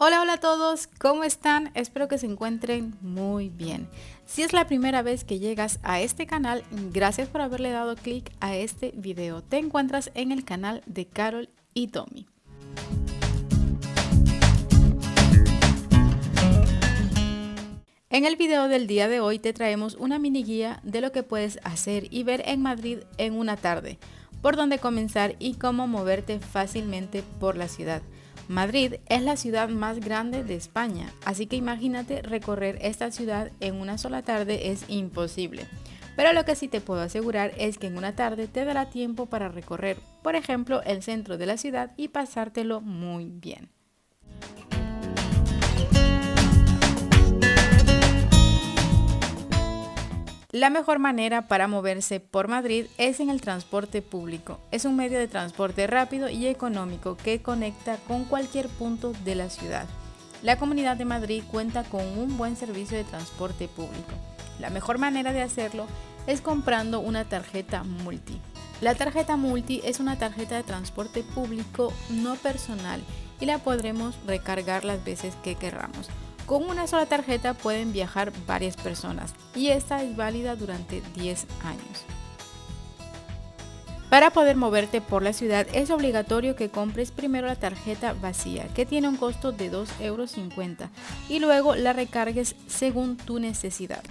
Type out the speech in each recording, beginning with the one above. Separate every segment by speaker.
Speaker 1: Hola a todos, ¿cómo están? Espero que se encuentren muy bien. Si es la primera vez que llegas a este canal, gracias por haberle dado clic a este video. Te encuentras en el canal de Carol y Tommy. En el video del día de hoy te traemos una mini guía de lo que puedes hacer y ver en Madrid en una tarde, por dónde comenzar y cómo moverte fácilmente por la ciudad. Madrid es la ciudad más grande de España, así que imagínate recorrer esta ciudad en una sola tarde es imposible. Pero lo que sí te puedo asegurar es que en una tarde te dará tiempo para recorrer, por ejemplo, el centro de la ciudad y pasártelo muy bien. La mejor manera para moverse por Madrid es en el transporte público. Es un medio de transporte rápido y económico que conecta con cualquier punto de la ciudad. La Comunidad de Madrid cuenta con un buen servicio de transporte público. La mejor manera de hacerlo es comprando una tarjeta multi. La tarjeta multi es una tarjeta de transporte público no personal y la podremos recargar las veces que queramos. Con una sola tarjeta pueden viajar varias personas y esta es válida durante 10 años. Para poder moverte por la ciudad es obligatorio que compres primero la tarjeta vacía, que tiene un costo de 2,50 € y luego la recargues según tu necesidad.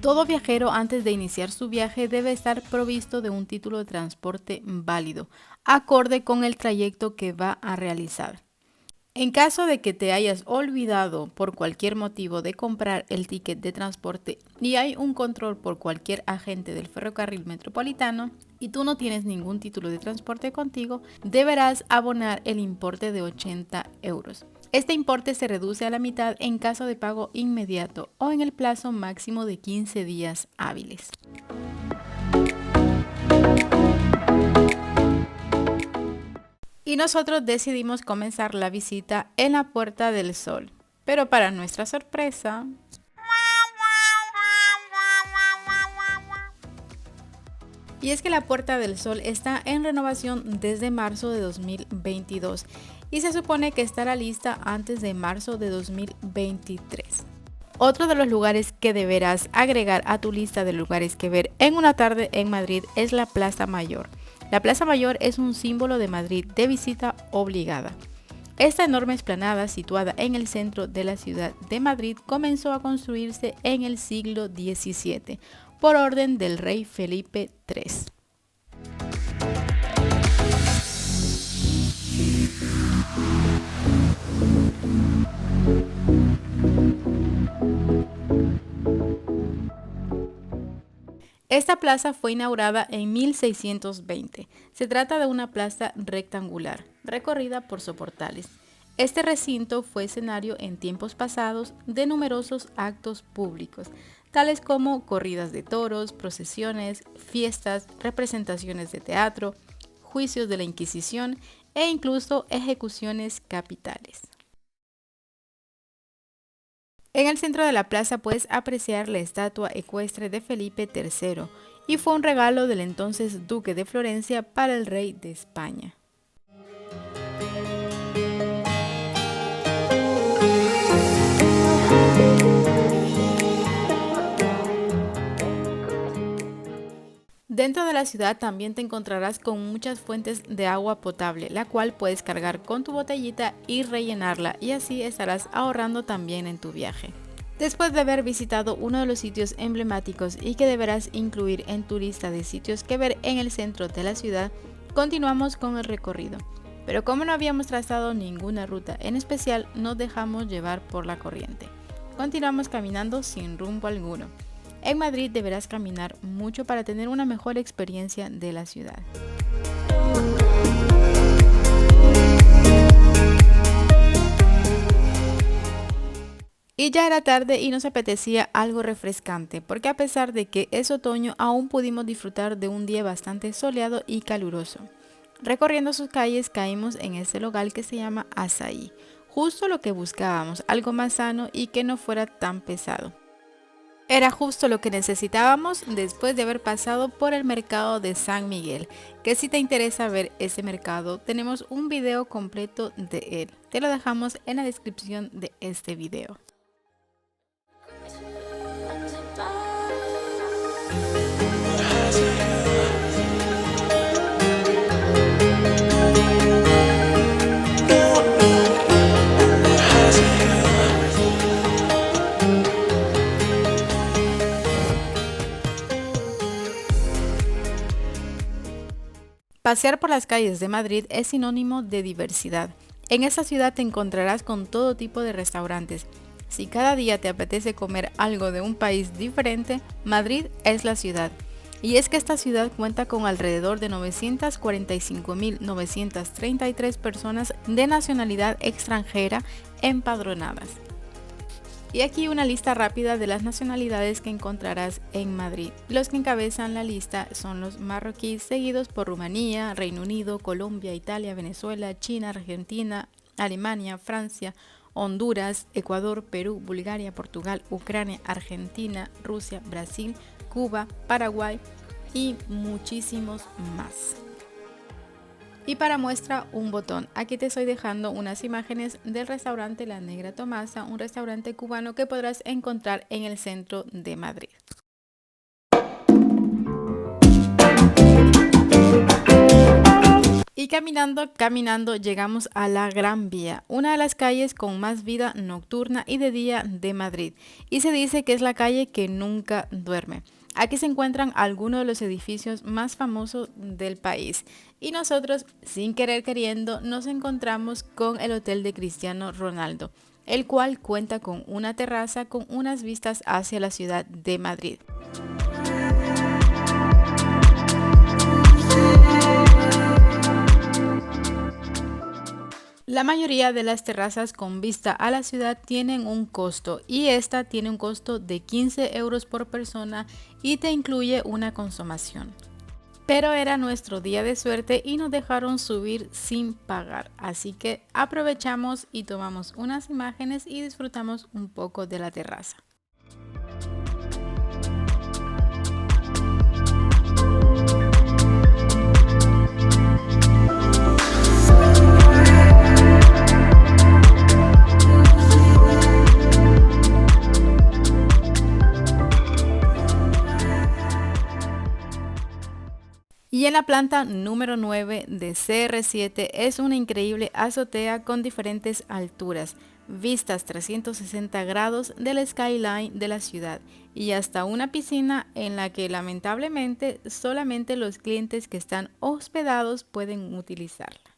Speaker 1: Todo viajero antes de iniciar su viaje debe estar provisto de un título de transporte válido, acorde con el trayecto que va a realizar. En caso de que te hayas olvidado por cualquier motivo de comprar el ticket de transporte y hay un control por cualquier agente del ferrocarril metropolitano y tú no tienes ningún título de transporte contigo, deberás abonar el importe de 80 €. Este importe se reduce a la mitad en caso de pago inmediato o en el plazo máximo de 15 días hábiles. Y nosotros decidimos comenzar la visita en la Puerta del Sol. Pero para nuestra sorpresa, y es que la Puerta del Sol está en renovación desde marzo de 2022 y se supone que estará lista antes de marzo de 2023. Otro de los lugares que deberás agregar a tu lista de lugares que ver en una tarde en Madrid es la Plaza Mayor. La Plaza Mayor es un símbolo de Madrid de visita obligada. Esta enorme explanada situada en el centro de la ciudad de Madrid comenzó a construirse en el siglo XVII por orden del rey Felipe III. Esta plaza fue inaugurada en 1620. Se trata de una plaza rectangular, recorrida por soportales. Este recinto fue escenario en tiempos pasados de numerosos actos públicos, tales como corridas de toros, procesiones, fiestas, representaciones de teatro, juicios de la Inquisición e incluso ejecuciones capitales. En el centro de la plaza puedes apreciar la estatua ecuestre de Felipe III y fue un regalo del entonces duque de Florencia para el rey de España. Dentro de la ciudad también te encontrarás con muchas fuentes de agua potable, la cual puedes cargar con tu botellita y rellenarla y así estarás ahorrando también en tu viaje. Después de haber visitado uno de los sitios emblemáticos y que deberás incluir en tu lista de sitios que ver en el centro de la ciudad, continuamos con el recorrido. Pero como no habíamos trazado ninguna ruta en especial, nos dejamos llevar por la corriente. Continuamos caminando sin rumbo alguno. En Madrid deberás caminar mucho para tener una mejor experiencia de la ciudad. Y ya era tarde y nos apetecía algo refrescante, porque a pesar de que es otoño, aún pudimos disfrutar de un día bastante soleado y caluroso. Recorriendo sus calles caímos en este local que se llama Asaí, justo lo que buscábamos, algo más sano y que no fuera tan pesado. Era justo lo que necesitábamos después de haber pasado por el mercado de San Miguel, que si te interesa ver ese mercado, tenemos un video completo de él. Te lo dejamos en la descripción de este video. Pasear por las calles de Madrid es sinónimo de diversidad. En esta ciudad te encontrarás con todo tipo de restaurantes. Si cada día te apetece comer algo de un país diferente, Madrid es la ciudad. Y es que esta ciudad cuenta con alrededor de 945.933 personas de nacionalidad extranjera empadronadas. Y aquí una lista rápida de las nacionalidades que encontrarás en Madrid. Los que encabezan la lista son los marroquíes, seguidos por Rumanía, Reino Unido, Colombia, Italia, Venezuela, China, Argentina, Alemania, Francia, Honduras, Ecuador, Perú, Bulgaria, Portugal, Ucrania, Argentina, Rusia, Brasil, Cuba, Paraguay y muchísimos más. Y para muestra un botón, aquí te estoy dejando unas imágenes del restaurante La Negra Tomasa, un restaurante cubano que podrás encontrar en el centro de Madrid. Y caminando llegamos a la Gran Vía, una de las calles con más vida nocturna y de día de Madrid. Y se dice que es la calle que nunca duerme. Aquí se encuentran algunos de los edificios más famosos del país. Y nosotros, sin querer queriendo, nos encontramos con el Hotel de Cristiano Ronaldo, el cual cuenta con una terraza con unas vistas hacia la ciudad de Madrid. La mayoría de las terrazas con vista a la ciudad tienen un costo y esta tiene un costo de 15 euros por persona y te incluye una consumación. Pero era nuestro día de suerte y nos dejaron subir sin pagar, así que aprovechamos y tomamos unas imágenes y disfrutamos un poco de la terraza. Y en la planta número 9 de CR7 es una increíble azotea con diferentes alturas, vistas 360 grados del skyline de la ciudad y hasta una piscina en la que lamentablemente solamente los clientes que están hospedados pueden utilizarla.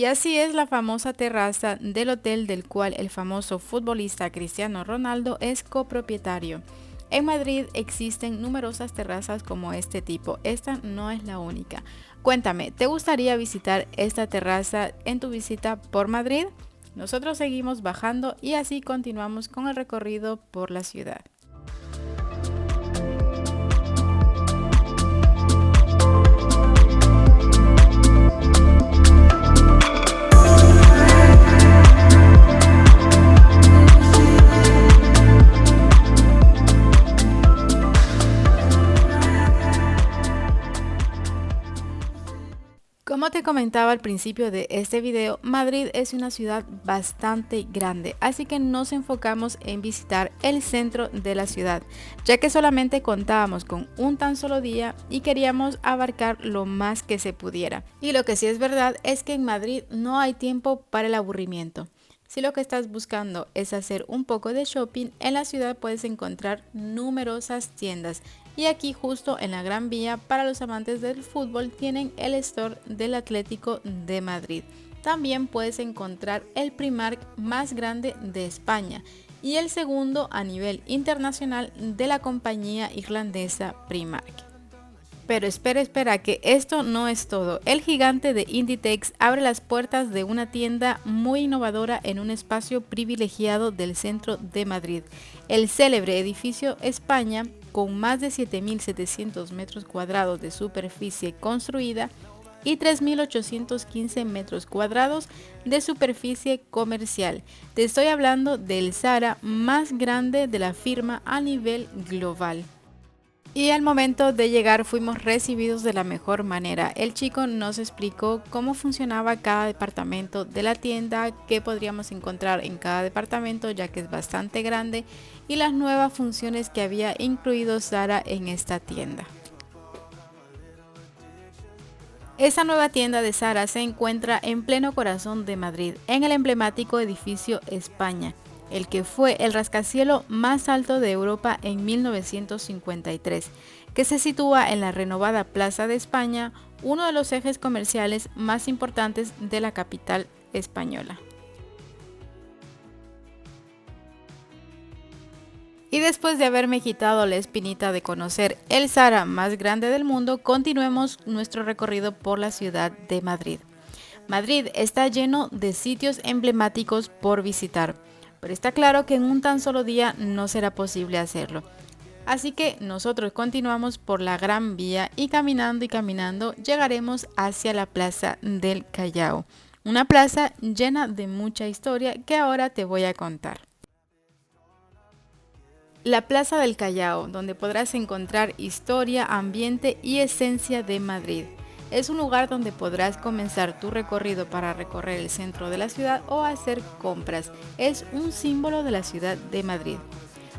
Speaker 1: Y así es la famosa terraza del hotel del cual el famoso futbolista Cristiano Ronaldo es copropietario. En Madrid existen numerosas terrazas como este tipo, esta no es la única. Cuéntame, ¿te gustaría visitar esta terraza en tu visita por Madrid? Nosotros seguimos bajando y así continuamos con el recorrido por la ciudad. Como te comentaba al principio de este video, Madrid es una ciudad bastante grande, así que nos enfocamos en visitar el centro de la ciudad, ya que solamente contábamos con un tan solo día y queríamos abarcar lo más que se pudiera. Y lo que sí es verdad es que en Madrid no hay tiempo para el aburrimiento. Si lo que estás buscando es hacer un poco de shopping, en la ciudad puedes encontrar numerosas tiendas. Y aquí justo en la Gran Vía, para los amantes del fútbol, tienen el store del Atlético de Madrid. También puedes encontrar el Primark más grande de España y el segundo a nivel internacional de la compañía irlandesa Primark. Pero espera, que esto no es todo. El gigante de Inditex abre las puertas de una tienda muy innovadora en un espacio privilegiado del centro de Madrid. El célebre edificio España, con más de 7.700 metros cuadrados de superficie construida y 3.815 metros cuadrados de superficie comercial. Te estoy hablando del Zara más grande de la firma a nivel global. Y al momento de llegar fuimos recibidos de la mejor manera. El chico nos explicó cómo funcionaba cada departamento de la tienda, qué podríamos encontrar en cada departamento ya que es bastante grande, y las nuevas funciones que había incluido Zara en esta tienda. Esta nueva tienda de Zara se encuentra en pleno corazón de Madrid, en el emblemático edificio España, el que fue el rascacielos más alto de Europa en 1953, que se sitúa en la renovada Plaza de España, uno de los ejes comerciales más importantes de la capital española. Y después de haberme quitado la espinita de conocer el Zara más grande del mundo, continuemos nuestro recorrido por la ciudad de Madrid. Madrid está lleno de sitios emblemáticos por visitar, pero está claro que en un tan solo día no será posible hacerlo. Así que nosotros continuamos por la Gran Vía y caminando llegaremos hacia la Plaza del Callao. Una plaza llena de mucha historia que ahora te voy a contar. La Plaza del Callao, donde podrás encontrar historia, ambiente y esencia de Madrid. Es un lugar donde podrás comenzar tu recorrido para recorrer el centro de la ciudad o hacer compras. Es un símbolo de la ciudad de Madrid.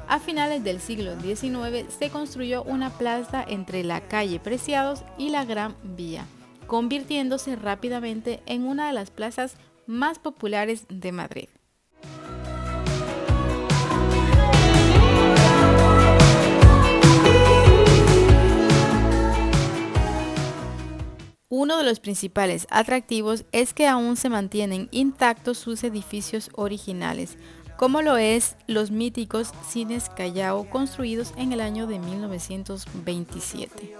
Speaker 1: A finales del siglo XIX se construyó una plaza entre la calle Preciados y la Gran Vía, convirtiéndose rápidamente en una de las plazas más populares de Madrid. Uno de los principales atractivos es que aún se mantienen intactos sus edificios originales, como lo es los míticos Cines Callao, construidos en el año de 1927.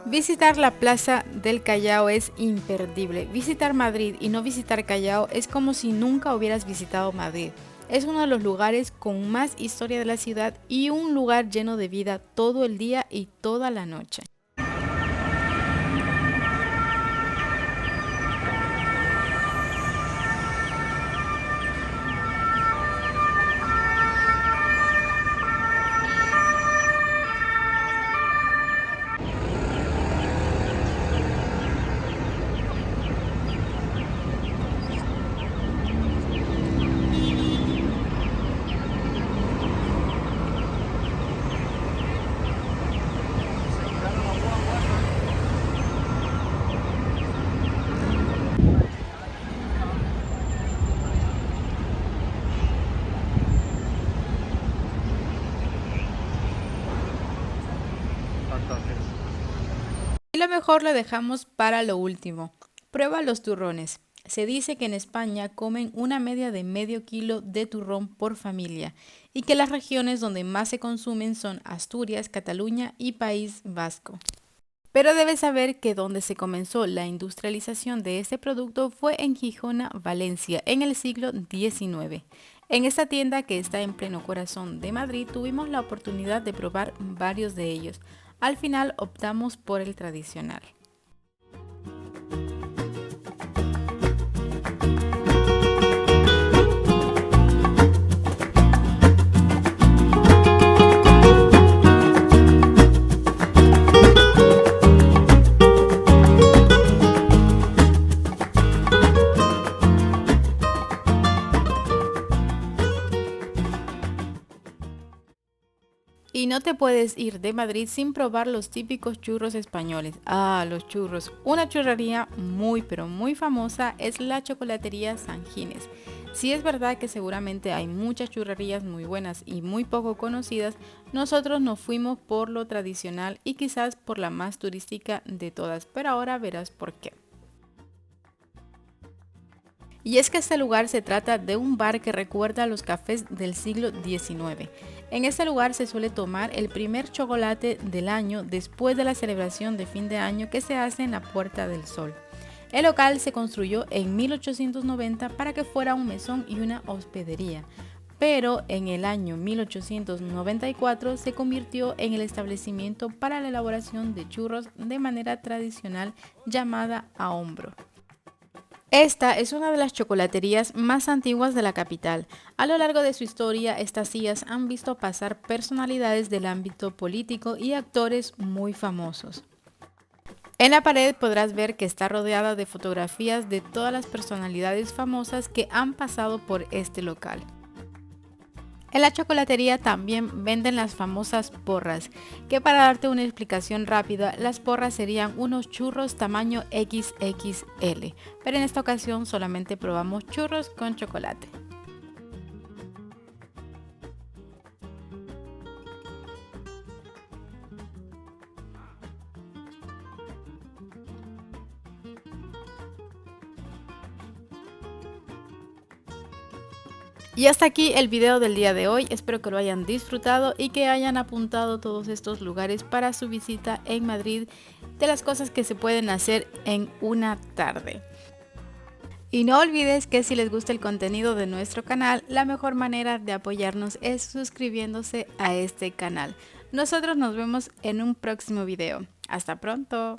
Speaker 1: Visitar la Plaza del Callao es imperdible. Visitar Madrid y no visitar Callao es como si nunca hubieras visitado Madrid. Es uno de los lugares con más historia de la ciudad y un lugar lleno de vida todo el día y toda la noche. Y lo mejor lo dejamos para lo último. Prueba los turrones. Se dice que en España comen una media de medio kilo de turrón por familia y que las regiones donde más se consumen son Asturias, Cataluña y País Vasco. Pero debes saber que donde se comenzó la industrialización de este producto fue en Gijona, Valencia, en el siglo XIX. En esta tienda que está en pleno corazón de Madrid tuvimos la oportunidad de probar varios de ellos. Al final optamos por el tradicional. no te puedes ir de Madrid sin probar los típicos churros españoles. Ah, los churros. Una churrería muy pero muy famosa es la chocolatería San Ginés. Si es verdad que seguramente hay muchas churrerías muy buenas y muy poco conocidas, nosotros nos fuimos por lo tradicional y quizás por la más turística de todas, pero ahora verás por qué. Y es que este lugar se trata de un bar que recuerda a los cafés del siglo XIX. En este lugar se suele tomar el primer chocolate del año después de la celebración de fin de año que se hace en la Puerta del Sol. El local se construyó en 1890 para que fuera un mesón y una hospedería, pero en el año 1894 se convirtió en el establecimiento para la elaboración de churros de manera tradicional llamada a hombro. Esta es una de las chocolaterías más antiguas de la capital. A lo largo de su historia, estas sillas han visto pasar personalidades del ámbito político y actores muy famosos. En la pared podrás ver que está rodeada de fotografías de todas las personalidades famosas que han pasado por este local. En la chocolatería también venden las famosas porras, que para darte una explicación rápida, las porras serían unos churros tamaño XXL, pero en esta ocasión solamente probamos churros con chocolate. Y hasta aquí el video del día de hoy, espero que lo hayan disfrutado y que hayan apuntado todos estos lugares para su visita en Madrid, de las cosas que se pueden hacer en una tarde. Y no olvides que si les gusta el contenido de nuestro canal, la mejor manera de apoyarnos es suscribiéndose a este canal. Nosotros nos vemos en un próximo video. ¡Hasta pronto!